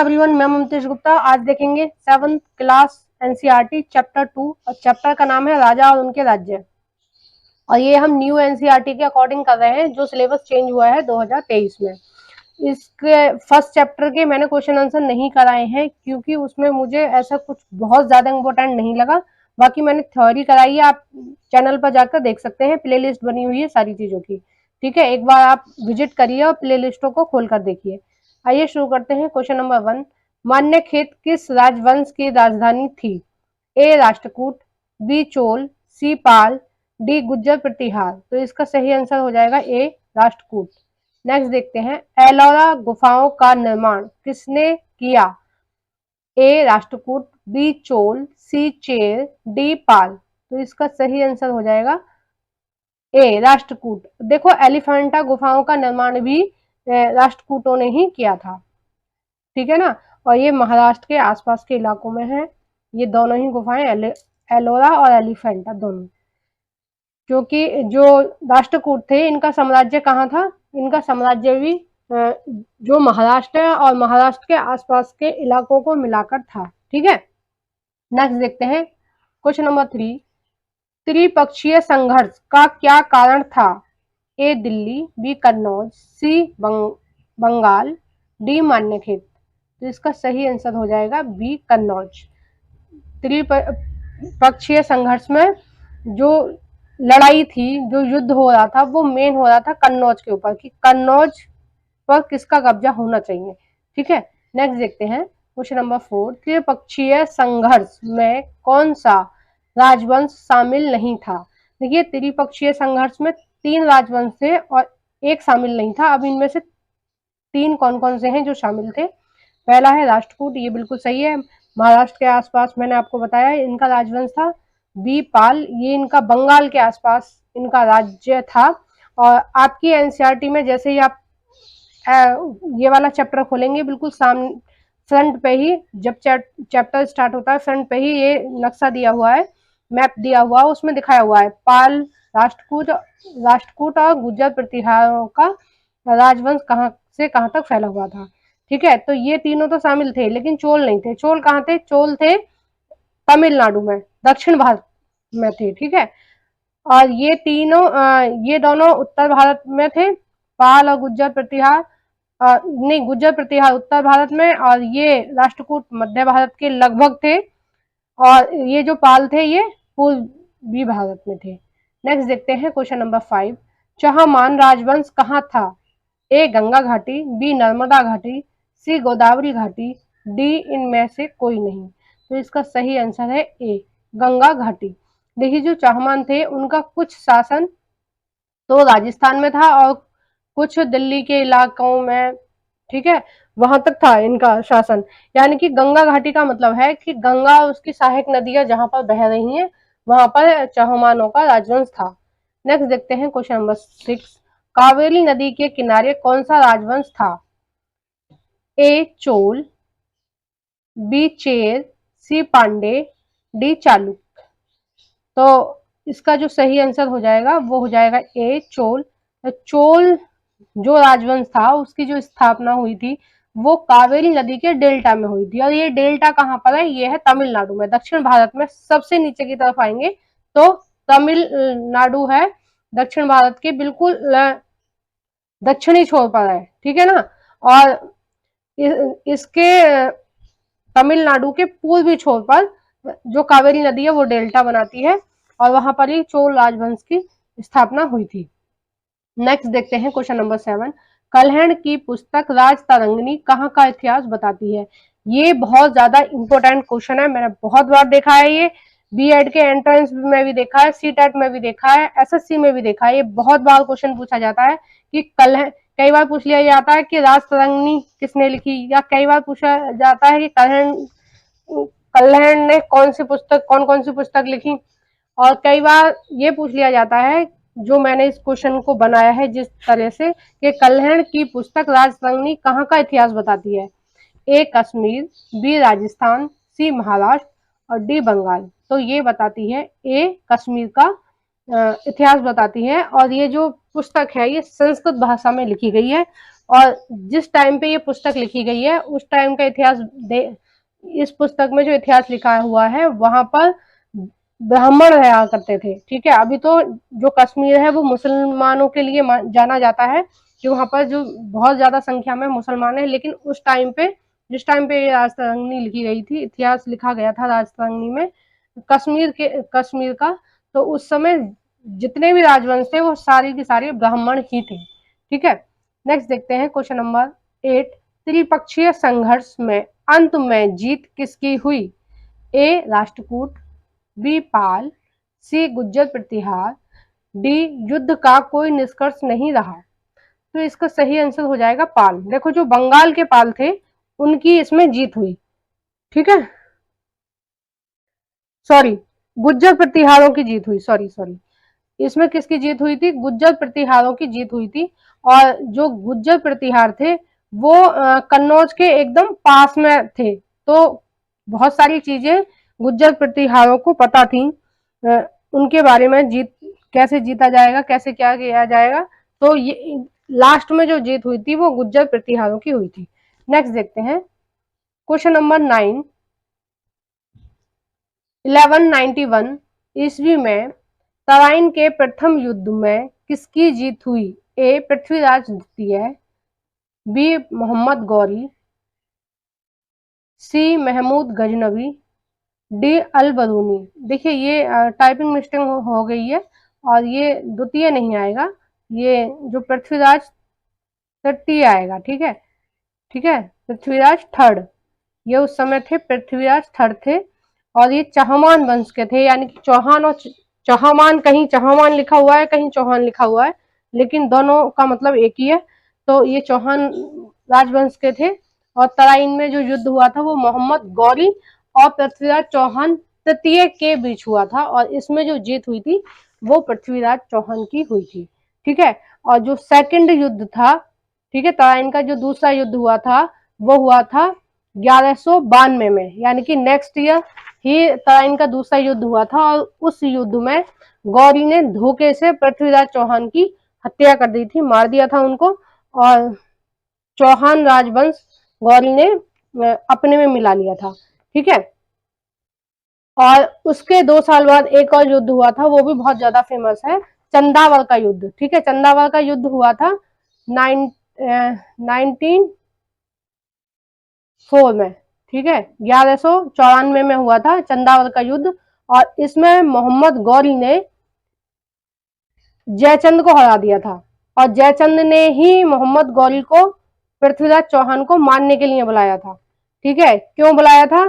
Everyone, मैं ममतेश गुप्ता। आज देखेंगे 7th क्लास एनसीईआरटी चैप्टर 2 और चैप्टर का नाम है राजा और उनके राज्य। और ये हम न्यू एनसीईआरटी के अकॉर्डिंग कर रहे हैं, जो सिलेबस चेंज हुआ है 2023 में। इसके फर्स्ट चैप्टर के मैंने क्वेश्चन आंसर नहीं कराए हैं, क्योंकि उसमें मुझे ऐसा कुछ बहुत ज्यादा इंपॉर्टेंट नहीं लगा। बाकी मैंने थ्योरी कराई है, आप चैनल पर जाकर देख सकते हैं, प्ले लिस्ट बनी हुई है सारी चीजों की। ठीक है, एक बार आप विजिट करिए और प्ले लिस्टों को खोल कर देखिए। आइए शुरू करते हैं। क्वेश्चन नंबर 1, मान्यखेत किस राजवंश की राजधानी थी? ए राष्ट्रकूट, बी चोल, सी पाल, डी गुज्जर प्रतिहार। तो इसका सही आंसर हो जाएगा ए राष्ट्रकूट। नेक्स्ट देखते हैं, एलोरा गुफाओं का निर्माण किसने किया? ए राष्ट्रकूट, बी चोल, सी चेर, डी पाल। तो इसका सही आंसर हो जाएगा ए राष्ट्रकूट। देखो, एलिफेंटा गुफाओं का निर्माण भी राष्ट्रकूटों ने ही किया था। ठीक है ना। और ये महाराष्ट्र के आसपास के इलाकों में है ये दोनों ही गुफाएं, एलोरा और एलिफेंटा दोनों। क्योंकि जो राष्ट्रकूट थे, इनका साम्राज्य कहाँ था? इनका साम्राज्य भी जो महाराष्ट्र है और महाराष्ट्र के आसपास के इलाकों को मिलाकर था। ठीक है। नेक्स्ट देखते हैं क्वेश्चन नंबर 3, त्रिपक्षीय संघर्ष का क्या कारण था? ए दिल्ली, बी कन्नौज, सी बंगाल, डी मान्यखेत। तो इसका सही आंसर हो जाएगा बी कन्नौज। त्रिपक्षीय संघर्ष में जो लड़ाई थी, जो युद्ध हो रहा था, वो मेन हो रहा था कन्नौज के ऊपर, कि कन्नौज पर किसका कब्जा होना चाहिए। ठीक है। नेक्स्ट देखते हैं क्वेश्चन नंबर 4, त्रिपक्षीय संघर्ष में कौन सा राजवंश शामिल नहीं था? देखिए, त्रिपक्षीय संघर्ष में 3 राजवंश थे और एक शामिल नहीं था। अब इनमें से 3 कौन कौन से हैं जो शामिल थे? पहला है राष्ट्रकूट, ये बिल्कुल सही है, महाराष्ट्र के आसपास मैंने आपको बताया इनका राजवंश था। बी पाल, ये इनका बंगाल के आसपास इनका राज्य था। और आपकी एनसीईआरटी में जैसे ही आप ये वाला चैप्टर खोलेंगे, बिल्कुल सामने फ्रंट पे ही, जब चैप्टर स्टार्ट होता है, फ्रंट पे ही ये नक्शा दिया हुआ है, मैप दिया हुआ है, उसमें दिखाया हुआ है पाल, राष्ट्रकूट और गुर्जर प्रतिहारों का राजवंश कहाँ से कहाँ तक फैला हुआ था। ठीक है। तो ये तीनों तो शामिल थे, लेकिन चोल नहीं थे। चोल कहाँ थे? चोल थे तमिलनाडु में, दक्षिण भारत में थे। ठीक है। और ये तीनों ये दोनों उत्तर भारत में थे, पाल और गुज्जर प्रतिहार। नहीं, गुज्जर प्रतिहार उत्तर भारत में, और ये राष्ट्रकूट मध्य भारत के लगभग थे, और ये जो पाल थे ये पूर्वी भारत में थे। नेक्स्ट देखते हैं क्वेश्चन नंबर 5, चहमान राजवंश कहाँ था? ए गंगा घाटी, बी नर्मदा घाटी, सी गोदावरी घाटी, डी इनमें से कोई नहीं। तो इसका सही आंसर है ए गंगा घाटी। देखिए, जो चहमान थे उनका कुछ शासन तो राजस्थान में था और कुछ दिल्ली के इलाकों में, ठीक है, वहां तक था इनका शासन। यानी कि गंगा घाटी का मतलब है कि गंगा और उसकी सहायक नदियां जहां पर बह रही हैं, वहां पर चहमानों का राजवंश था। नेक्स्ट देखते हैं क्वेश्चन नंबर 6, कावेरी नदी के किनारे कौन सा राजवंश था? ए चोल, बी चेर, सी पांडे, डी चालुक्य। तो इसका जो सही आंसर हो जाएगा वो हो जाएगा ए चोल। चोल जो राजवंश था, उसकी जो स्थापना हुई थी वो कावेरी नदी के डेल्टा में हुई थी। और ये डेल्टा कहाँ पर है? ये है तमिलनाडु में, दक्षिण भारत में सबसे नीचे की तरफ आएंगे तो तमिलनाडु है, दक्षिण भारत के बिल्कुल दक्षिणी छोर पर है। ठीक है ना। और इसके तमिलनाडु के पूर्वी छोर पर जो कावेरी नदी है वो डेल्टा बनाती है, और वहां पर ही चोल राजवंश की स्थापना हुई थी। नेक्स्ट देखते हैं क्वेश्चन नंबर 7, कल्हण की पुस्तक राज तरंगिणी कहाँ का इतिहास बताती है? ये बहुत ज्यादा इंपॉर्टेंट क्वेश्चन है, मैंने बहुत बार देखा है ये, बीएड के एंट्रेंस में भी देखा है, सीटेट में भी देखा है, एसएससी में भी देखा है। ये बहुत बार क्वेश्चन पूछा जाता है कि कल्हण, कई बार पूछ लिया जाता है कि राज तरंगिणी किसने लिखी, या कई बार पूछा जाता है कि कल्हण ने कौन कौन सी पुस्तक लिखी। और कई बार ये पूछ लिया जाता है, जो मैंने इस क्वेश्चन को बनाया है जिस तरह से, कि कल्हण की पुस्तक राज तरंगिणी कहाँ का इतिहास बताती है? ए कश्मीर, बी राजस्थान, सी महाराष्ट्र और डी बंगाल। तो ये बताती है ए कश्मीर का इतिहास बताती है। और ये जो पुस्तक है ये संस्कृत भाषा में लिखी गई है, और जिस टाइम पे ये पुस्तक लिखी गई है उस टाइम का इतिहास इस पुस्तक में जो इतिहास लिखा हुआ है वहां पर ब्राह्मण रहा करते थे। ठीक है, अभी तो जो कश्मीर है वो मुसलमानों के लिए जाना जाता है कि वहां पर जो बहुत ज्यादा संख्या में मुसलमान है, लेकिन उस टाइम पे जिस टाइम पे राजतरंगिणी लिखी गई थी, इतिहास लिखा गया था राजतरंगिणी में कश्मीर का, तो उस समय जितने भी राजवंश थे वो सारी की सारी ब्राह्मण ही थे। ठीक है, नेक्स्ट देखते हैं क्वेश्चन नंबर 8। त्रिपक्षीय संघर्ष में अंत में जीत किसकी हुई? ए राष्ट्रकूट, बी पाल, सी गुज्जर प्रतिहार, डी युद्ध का कोई निष्कर्ष नहीं रहा। तो इसका सही आंसर हो जाएगा पाल। देखो जो बंगाल के पाल थे उनकी इसमें जीत हुई। ठीक है, सॉरी, गुज्जर प्रतिहारों की जीत हुई, सॉरी सॉरी, इसमें किसकी जीत हुई थी? गुज्जर प्रतिहारों की जीत हुई थी। और जो गुज्जर प्रतिहार थे वो कन्नौज के एकदम पास में थे, तो बहुत सारी चीजें गुज्जर प्रतिहारों को पता थी उनके बारे में, जीत कैसे जीता जाएगा, कैसे क्या किया जाएगा। तो ये लास्ट में जो जीत हुई थी वो गुज्जर प्रतिहारों की हुई थी। नेक्स्ट देखते हैं क्वेश्चन नंबर 9। 1191 ईस्वी में तराइन के प्रथम युद्ध में किसकी जीत हुई? ए पृथ्वीराज द्वितीय, बी मोहम्मद गौरी, सी महमूद गजनवी, डी अल बरूनी। देखिए ये टाइपिंग मिस्टेक हो गई है और ये द्वितीय नहीं आएगा, ये जो पृथ्वीराज तृतीय आएगा। ठीक है, ठीक है, पृथ्वीराज थर्ड, ये उस समय थे पृथ्वीराज थर्ड थे। और ये चौहान वंश के थे, यानी कि चौहान और चौहान, कहीं चौहान लिखा हुआ है कहीं चौहान लिखा हुआ है, लेकिन दोनों का मतलब एक ही है। तो ये चौहान राजवंश के थे। और तराइन में जो युद्ध हुआ था वो मोहम्मद गौरी और पृथ्वीराज चौहान तृतीय के बीच हुआ था, और इसमें जो जीत हुई थी वो पृथ्वीराज चौहान की हुई थी। ठीक है, और जो सेकंड युद्ध था, ठीक है, तराइन का जो दूसरा युद्ध हुआ था वो हुआ था 1192 में, यानी कि नेक्स्ट ईयर ही तराइन का दूसरा युद्ध हुआ था। और उस युद्ध में गौरी ने धोखे से पृथ्वीराज चौहान की हत्या कर दी थी, मार दिया था उनको, और चौहान राजवंश गौरी ने अपने में मिला लिया था। ठीक है, और उसके 2 साल बाद एक और युद्ध हुआ था, वो भी बहुत ज्यादा फेमस है, चंदावर का युद्ध। ठीक है, चंदावर का युद्ध हुआ था 1904 में। ठीक है, 1194 में हुआ था चंदावर का युद्ध, और इसमें मोहम्मद गौरी ने जयचंद को हरा दिया था। और जयचंद ने ही मोहम्मद गौरी को पृथ्वीराज चौहान को मारने के लिए बुलाया था। ठीक है, क्यों बुलाया था?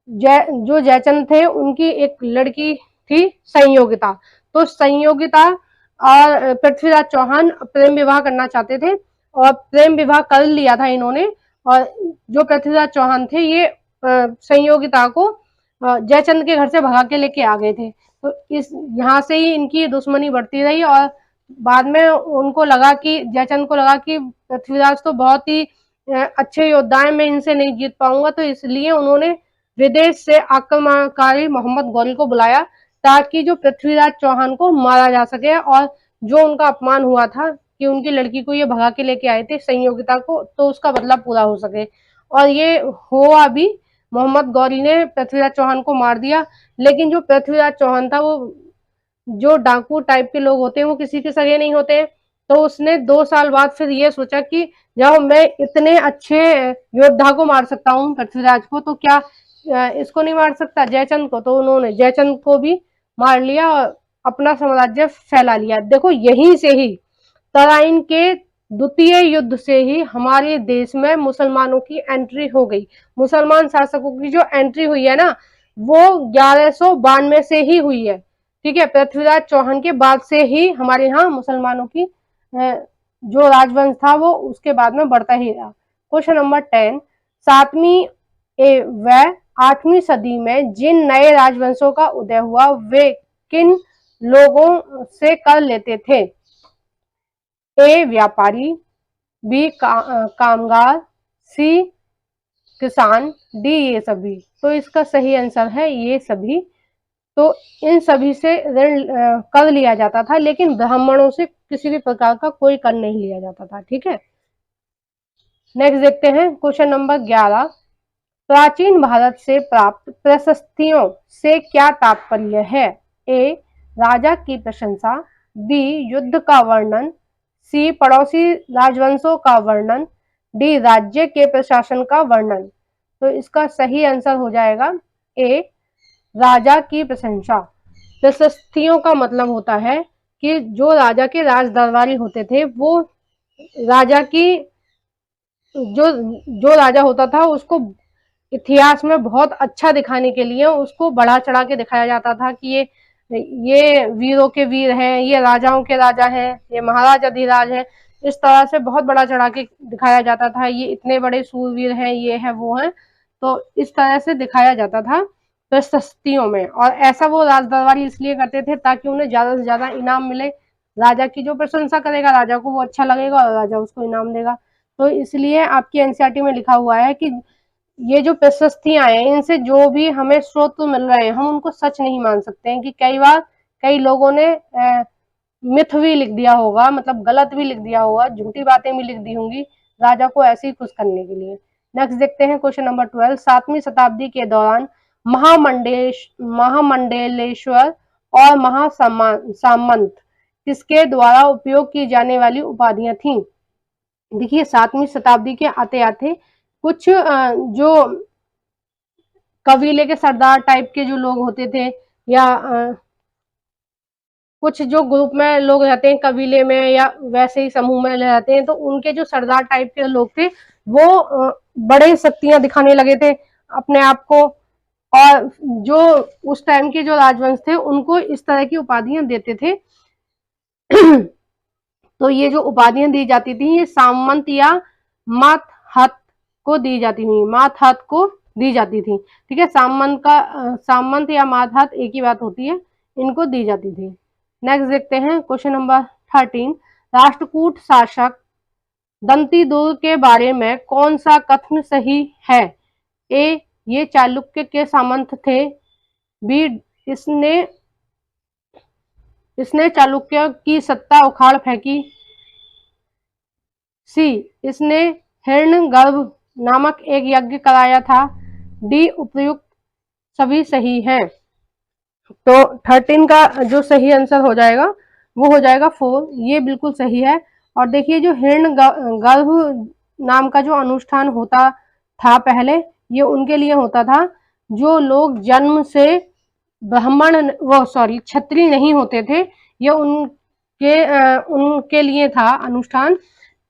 जो जयचंद थे उनकी एक लड़की थी संयोगिता, तो संयोगिता और पृथ्वीराज चौहान प्रेम विवाह करना चाहते थे, और प्रेम विवाह कर लिया था इन्होंने। और जो पृथ्वीराज चौहान थे ये संयोगिता को जयचंद के घर से भगा के लेके आ गए थे। तो इस यहाँ से ही इनकी दुश्मनी बढ़ती रही, और बाद में उनको लगा कि जयचंद को लगा कि पृथ्वीराज तो बहुत ही अच्छे योद्धा हैं, मैं इनसे नहीं जीत पाऊंगा, तो इसलिए उन्होंने विदेश से आक्रमणकारी मोहम्मद गौरी को बुलाया ताकि जो पृथ्वीराज चौहान को मारा जा सके, और जो उनका अपमान हुआ था कि उनकी लड़की को ये भगा के लेके आए थे संयोगिता को, तो उसका बदला पूरा हो सके। और ये हुआ भी, मोहम्मद गौरी ने पृथ्वीराज चौहान को मार दिया। लेकिन जो पृथ्वीराज चौहान था वो, जो डाकू टाइप के लोग होते हैं वो किसी के सगे नहीं होते हैं, तो उसने 2 साल बाद फिर ये सोचा कि जब मैं इतने अच्छे योद्धा को मार सकता हूँ पृथ्वीराज को, तो क्या इसको नहीं मार सकता जयचंद को? तो उन्होंने जयचंद को भी मार लिया और अपना साम्राज्य फैला लिया। देखो यहीं से ही तराइन के द्वितीय युद्ध से ही हमारे देश में मुसलमानों की एंट्री हो गई। मुसलमान शासकों की जो एंट्री हुई है ना, वो 1192 से ही हुई है। ठीक है, पृथ्वीराज चौहान के बाद से ही हमारे यहाँ मुसलमानों की जो राजवंश था वो उसके बाद में बढ़ता ही रहा। Question number 10। 7वीं व 8वीं सदी में जिन नए राजवंशों का उदय हुआ वे किन लोगों से कर लेते थे? ए व्यापारी, बी कामगार, सी किसान, डी ये सभी। तो इसका सही आंसर है ये सभी। तो इन सभी से ऋण कर लिया जाता था, लेकिन ब्राह्मणों से किसी भी प्रकार का कोई कर नहीं लिया जाता था। ठीक है, नेक्स्ट देखते हैं क्वेश्चन नंबर 11। प्राचीन भारत से प्राप्त प्रशस्तियों से क्या तात्पर्य है? ए राजा की प्रशंसा, बी युद्ध का वर्णन, सी पड़ोसी राजवंशों का वर्णन, डी राज्य के प्रशासन का वर्णन। तो इसका सही आंसर हो जाएगा ए राजा की प्रशंसा। प्रशस्तियों का मतलब होता है कि जो राजा के राज दरबारी होते थे वो राजा की जो जो राजा होता था उसको इतिहास में बहुत अच्छा दिखाने के लिए उसको बढ़ा चढ़ा के दिखाया जाता था कि ये वीरों के वीर हैं, ये राजाओं के राजा हैं, ये महाराज अधिराज है। इस तरह से बहुत बड़ा चढ़ा के दिखाया जाता था, ये इतने बड़े सूरवीर हैं, ये है वो है। तो इस तरह से दिखाया जाता था प्रशस्तियों में। और ऐसा वो राज दरबारी इसलिए करते थे ताकि उन्हें ज्यादा से ज्यादा इनाम मिले। राजा की जो प्रशंसा करेगा राजा को वो अच्छा लगेगा और राजा उसको इनाम देगा। तो इसलिए आपकी एनसीईआरटी में लिखा हुआ है कि ये जो प्रशस्तियां हैं इनसे जो भी हमें स्रोत मिल रहे हैं हम उनको सच नहीं मान सकते हैं, कि कई बार कई लोगों ने मिथ भी लिख दिया होगा, मतलब गलत भी लिख दिया होगा, झूठी बातें भी लिख दी होंगी राजा को ऐसे ही खुश करने के लिए। नेक्स्ट देखते हैं क्वेश्चन नंबर 12। 7वीं शताब्दी के दौरान महामंडलेश्वर और महासामंत किसके द्वारा उपयोग की जाने वाली उपाधियां थीं? देखिए 7वीं शताब्दी के आते आते कुछ जो कबीले के सरदार टाइप के जो लोग होते थे या कुछ जो ग्रुप में लोग रहते हैं कबीले में या वैसे ही समूह में रहते हैं, तो उनके जो सरदार टाइप के लोग थे वो बड़े शक्तियां दिखाने लगे थे अपने आप को। और जो उस टाइम के जो राजवंश थे उनको इस तरह की उपाधियां देते थे। तो ये जो उपाधियां दी जाती थी ये सामंत या मातहत को दी जाती थी, मातहत को दी जाती थी। ठीक है, सामंत या मातहत एक ही बात होती है, इनको दी जाती थी। नेक्स्ट देखते हैं क्वेश्चन नंबर 13। राष्ट्रकूट शासक दंतीदुर्ग के बारे में कौन सा कथन सही है? ए ये चालुक्य के सामंत थे, बी इसने इसने चालुक्य की सत्ता उखाड़ फेंकी, सी इसने हिरण्यगर्भ नामक एक यज्ञ कराया था, डी उपर्युक्त सभी सही हैं। तो 13 का जो सही आंसर हो जाएगा वो हो जाएगा 4, ये बिल्कुल सही है। और देखिए जो हिरण्यगर्भ नाम का जो अनुष्ठान होता था पहले, ये उनके लिए होता था जो लोग जन्म से ब्राह्मण वो सॉरी क्षत्रिय नहीं होते थे। ये उनके लिए था अनुष्ठान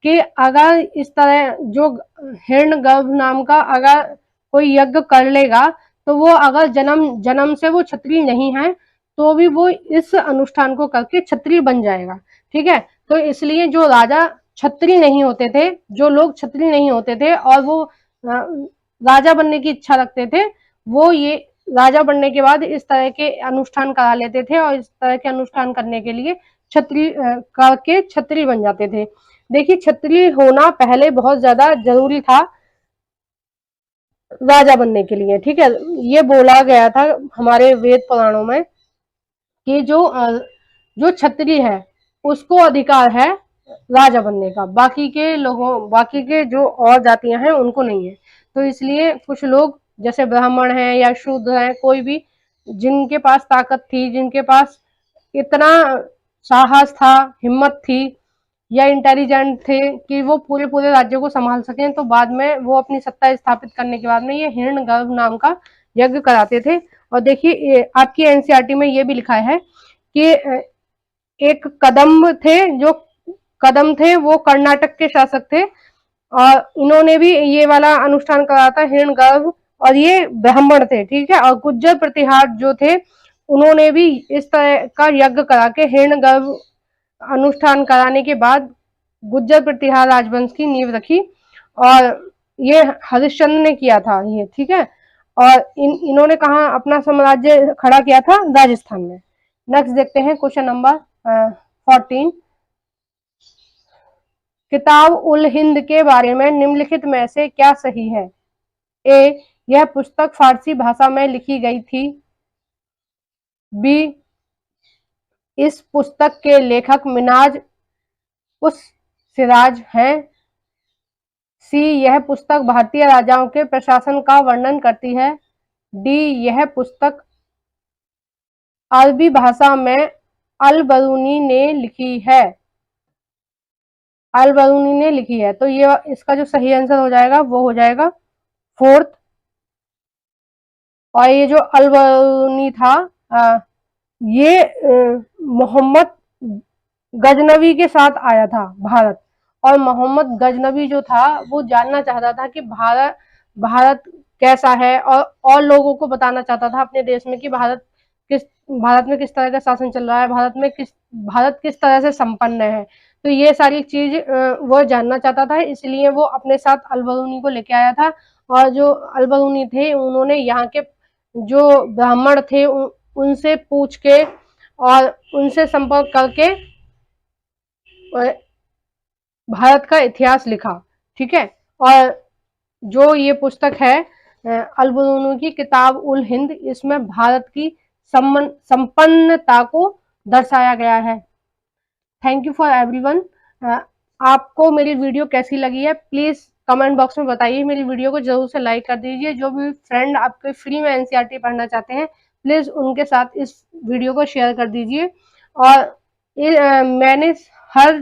कि अगर इस तरह जो हिरण्यगर्भ नाम का अगर कोई यज्ञ कर लेगा तो वो अगर जन्म जन्म से वो क्षत्रिय नहीं है तो भी वो इस अनुष्ठान को करके क्षत्रिय बन जाएगा। ठीक है, तो इसलिए जो राजा क्षत्रिय नहीं होते थे, जो लोग क्षत्रिय नहीं होते थे और वो राजा बनने की इच्छा रखते थे, वो ये राजा बनने के बाद इस तरह के अनुष्ठान करा लेते थे और इस तरह के अनुष्ठान करने के लिए क्षत्रिय करके क्षत्रिय बन जाते थे। देखिए क्षत्रिय होना पहले बहुत ज्यादा जरूरी था राजा बनने के लिए। ठीक है, ये बोला गया था हमारे वेद पुराणों में कि जो क्षत्रिय है उसको अधिकार है राजा बनने का, बाकी के जो और जातियां हैं उनको नहीं है। तो इसलिए कुछ लोग जैसे ब्राह्मण हैं या शूद्र हैं, कोई भी जिनके पास ताकत थी, जिनके पास इतना साहस था, हिम्मत थी या इंटेलिजेंट थे कि वो पूरे पूरे राज्य को संभाल सकें, तो बाद में वो अपनी सत्ता स्थापित करने के बाद में ये हिरण्यगर्भ नाम का यज्ञ कराते थे। और देखिए आपकी एनसीईआरटी में ये भी लिखा है कि एक कदम थे वो कर्नाटक के शासक थे और इन्होंने भी ये वाला अनुष्ठान कराया था हिरण्यगर्भ, और ये ब्राह्मण थे। ठीक है, और गुज्जर प्रतिहार जो थे उन्होंने भी इस तरह का यज्ञ करा के हिरण्यगर्भ अनुष्ठान कराने के बाद गुज्जर प्रतिहार राजवंश की नींव रखी और ये हरिश्चंद्र ने किया था ये। ठीक है, और इन्होंने कहा अपना साम्राज्य खड़ा किया था राजस्थान में। नेक्स्ट देखते हैं क्वेश्चन नंबर 14। किताब उल हिंद के बारे में निम्नलिखित में से क्या सही है? ए यह पुस्तक फारसी भाषा में लिखी गई थी, बी इस पुस्तक के लेखक मिनाज उस सिराज हैं, सी, यह पुस्तक भारतीय राजाओं के प्रशासन का वर्णन करती है। डी, यह पुस्तक अरबी भाषा में अल-बरूनी ने लिखी है। अल-बरूनी ने लिखी है, तो ये इसका जो सही आंसर हो जाएगा वो हो जाएगा फोर्थ। और ये जो अल-बरूनी था ये मोहम्मद गजनवी के साथ आया था भारत, और मोहम्मद गजनवी जो था वो जानना चाहता था कि भारत भारत कैसा है, और लोगों को बताना चाहता था अपने देश में कि भारत में किस तरह का शासन चल रहा है, भारत किस तरह से संपन्न है। तो ये सारी चीज वो जानना चाहता था, इसलिए वो अपने साथ अल-बरूनी को लेके आया था। और जो अल-बरूनी थे उन्होंने यहाँ के जो ब्राह्मण थे उनसे पूछ के और उनसे संपर्क करके भारत का इतिहास लिखा। ठीक है, और जो ये पुस्तक है अल-बरूनी की किताब उल हिंद, इसमें भारत की संपन्नता को दर्शाया गया है। Thank you for everyone. आपको मेरी वीडियो कैसी लगी है प्लीज कमेंट बॉक्स में बताइए। मेरी वीडियो को जरूर से लाइक कर दीजिए। जो भी फ्रेंड आपके फ्री में एनसीईआरटी पढ़ना चाहते हैं प्लीज उनके साथ इस वीडियो को शेयर कर दीजिए। और मैंने हर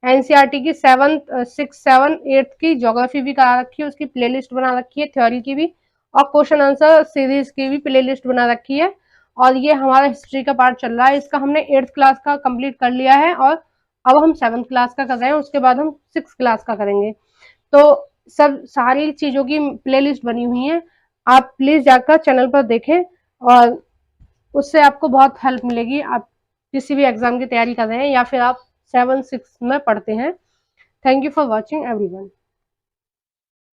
एनसीईआरटी की 7th 6th 7th 8th की ज्योग्राफी भी करा रखी है, उसकी प्लेलिस्ट बना रखी है, थ्योरी की भी और क्वेश्चन आंसर सीरीज की भी प्लेलिस्ट बना रखी है। और ये हमारा हिस्ट्री का पार्ट चल रहा है, इसका हमने 8th क्लास का कंप्लीट कर लिया है और अब हम 7th क्लास का कर रहे हैं, उसके बाद हम 6th क्लास का करेंगे। तो सब सारी चीजों की प्लेलिस्ट बनी हुई है, आप प्लीज जाकर चैनल पर देखें और उससे आपको बहुत हेल्प मिलेगी। आप किसी भी एग्जाम की तैयारी कर रहे हैं या फिर आप 7th 6th में पढ़ते हैं। Thank you for watching everyone.